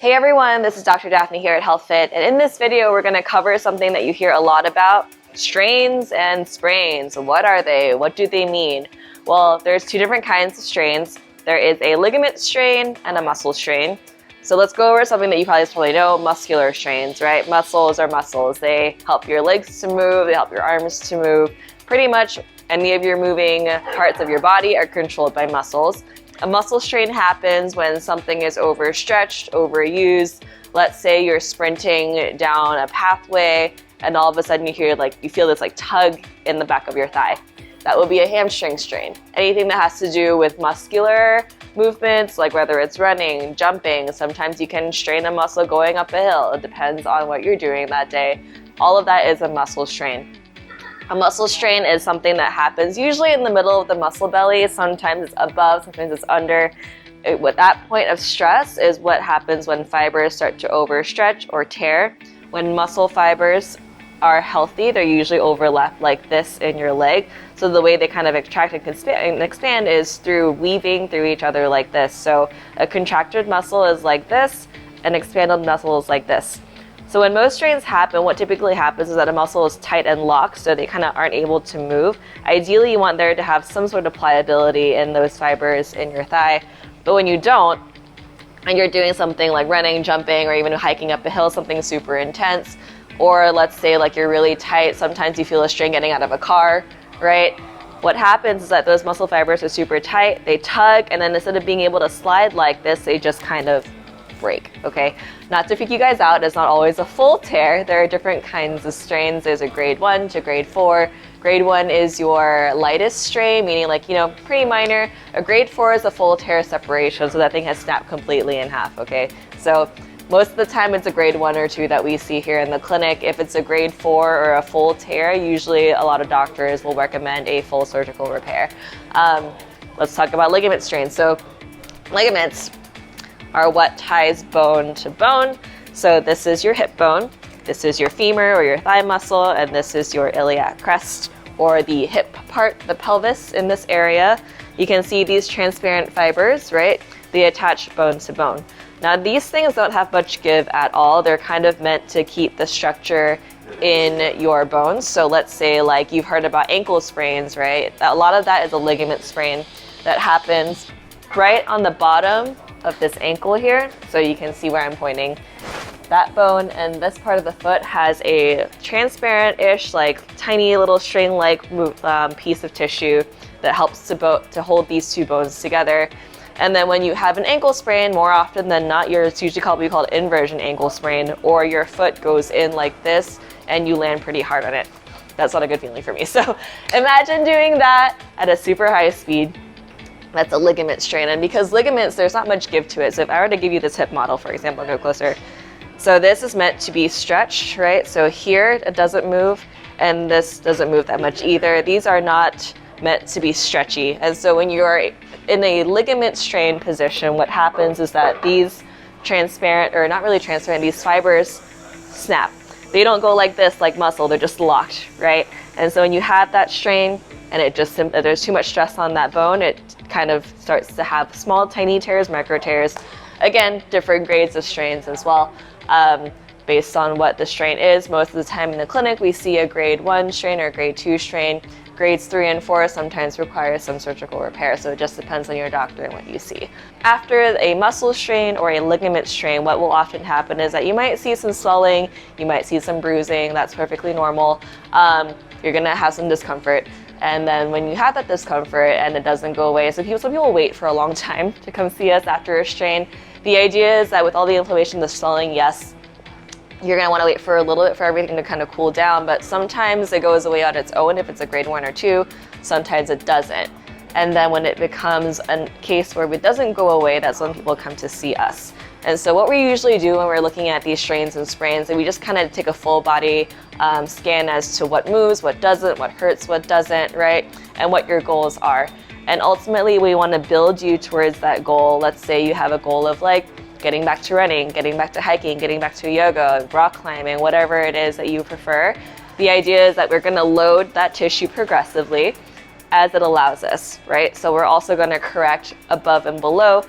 Hey everyone, this is Dr. Daphne here at HealthFit, and in this video we're going to cover something that you hear a lot about, strains and sprains. What are they? What do they mean? Well, there's two different kinds of strains. There is a ligament strain and a muscle strain. So let's go over something that you probably know, muscular strains, right? Muscles are muscles. They help your legs to move, they help your arms to move. Pretty much any of your moving parts of your body are controlled by muscles. A muscle strain happens when something is overstretched, overused. Let's say you're sprinting down a pathway and all of a sudden you feel this tug in the back of your thigh. That would be a hamstring strain. Anything that has to do with muscular movements, like whether it's running, jumping, sometimes you can strain a muscle going up a hill. It depends on what you're doing that day. All of that is a muscle strain. A muscle strain is something that happens usually in the middle of the muscle belly. Sometimes it's above, sometimes it's under. With that point of stress is what happens when fibers start to overstretch or tear. When muscle fibers are healthy, they're usually overlapped like this in your leg. So the way they kind of contract and expand is through weaving through each other like this. So a contracted muscle is like this, an expanded muscle is like this. So when most strains happen, what typically happens is that a muscle is tight and locked, so they kind of aren't able to move. Ideally, you want there to have some sort of pliability in those fibers in your thigh. But when you don't, and you're doing something like running, jumping, or even hiking up a hill, something super intense, or let's say you're really tight, sometimes you feel a strain getting out of a car, right? What happens is that those muscle fibers are super tight, they tug, and then instead of being able to slide like this, they just kind of break, okay? Not to freak you guys out, it's not always a full tear. There are different kinds of strains. There's a grade 1 to grade 4. Grade 1 is your lightest strain, meaning pretty minor. A grade 4 is a full tear separation, so that thing has snapped completely in half, okay? So most of the time it's a grade 1 or 2 that we see here in the clinic. If it's a grade 4 or a full tear, usually a lot of doctors will recommend a full surgical repair. Let's talk about ligament strains. So ligaments are what ties bone to bone. So this is your hip bone, this is your femur or your thigh muscle, and this is your iliac crest or the hip part, the pelvis in this area. You can see these transparent fibers, right? They attach bone to bone. Now these things don't have much give at all. They're kind of meant to keep the structure in your bones. So let's say you've heard about ankle sprains, right? A lot of that is a ligament sprain that happens right on the bottom of this ankle here. So you can see where I'm pointing. That bone and this part of the foot has a transparent-ish, tiny little string-like piece of tissue that helps to hold these two bones together. And then when you have an ankle sprain, more often than not, it's usually called inversion ankle sprain, or your foot goes in like this and you land pretty hard on it. That's not a good feeling for me. So imagine doing that at a super high speed. That's a ligament strain. And because ligaments, there's not much give to it. So if I were to give you this hip model, for example, go closer. So this is meant to be stretched, right? So here it doesn't move, and this doesn't move that much either. These are not meant to be stretchy. And so when you're in a ligament strain position, what happens is that these transparent, or not really transparent, these fibers snap. They don't go like this, like muscle, they're just locked, right? And so when you have that strain, and there's too much stress on that bone, it kind of starts to have small, tiny tears, micro tears. Again, different grades of strains as well, based on what the strain is. Most of the time in the clinic, we see a grade 1 strain or grade 2 strain. Grades 3 and 4 sometimes require some surgical repair, so it just depends on your doctor and what you see. After a muscle strain or a ligament strain, what will often happen is that you might see some swelling, you might see some bruising. That's perfectly normal. You're gonna have some discomfort. And then when you have that discomfort and it doesn't go away, some people wait for a long time to come see us after a strain. The idea is that with all the inflammation, the swelling, yes, you're gonna wanna wait for a little bit for everything to kind of cool down, but sometimes it goes away on its own if it's a grade 1 or 2, sometimes it doesn't. And then when it becomes a case where it doesn't go away, that's when people come to see us. And so what we usually do when we're looking at these strains and sprains, is we just kind of take a full body scan as to what moves, what doesn't, what hurts, what doesn't, right? And what your goals are. And ultimately, we want to build you towards that goal. Let's say you have a goal of getting back to running, getting back to hiking, getting back to yoga, rock climbing, whatever it is that you prefer. The idea is that we're going to load that tissue progressively as it allows us, right? So we're also going to correct above and below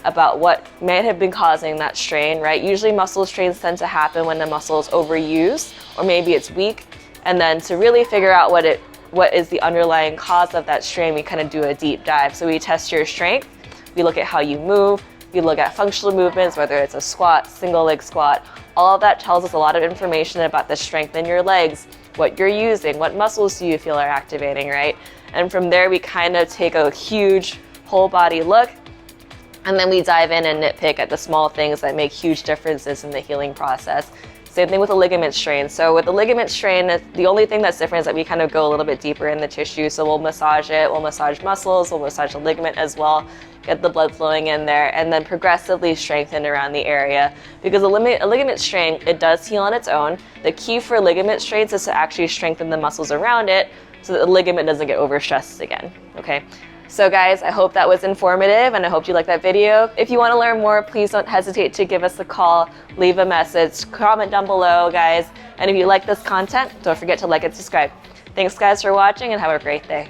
about what may have been causing that strain, right? Usually muscle strains tend to happen when the muscle is overused or maybe it's weak. And then to really figure out what is the underlying cause of that strain, we kind of do a deep dive. So we test your strength, we look at how you move, we look at functional movements, whether it's a squat, single leg squat. All of that tells us a lot of information about the strength in your legs, what you're using, what muscles do you feel are activating, right? And from there, we kind of take a huge whole body look, and then we dive in and nitpick at the small things that make huge differences in the healing process. Same thing with a ligament strain. So with the ligament strain, the only thing that's different is that we kind of go a little bit deeper in the tissue. So we'll massage it, we'll massage muscles, we'll massage the ligament as well, get the blood flowing in there, and then progressively strengthen around the area. Because a ligament strain, it does heal on its own. The key for ligament strains is to actually strengthen the muscles around it so that the ligament doesn't get overstressed again, okay? So guys, I hope that was informative and I hope you liked that video. If you want to learn more, please don't hesitate to give us a call, leave a message, comment down below, guys. And if you like this content, don't forget to like and subscribe. Thanks guys for watching and have a great day.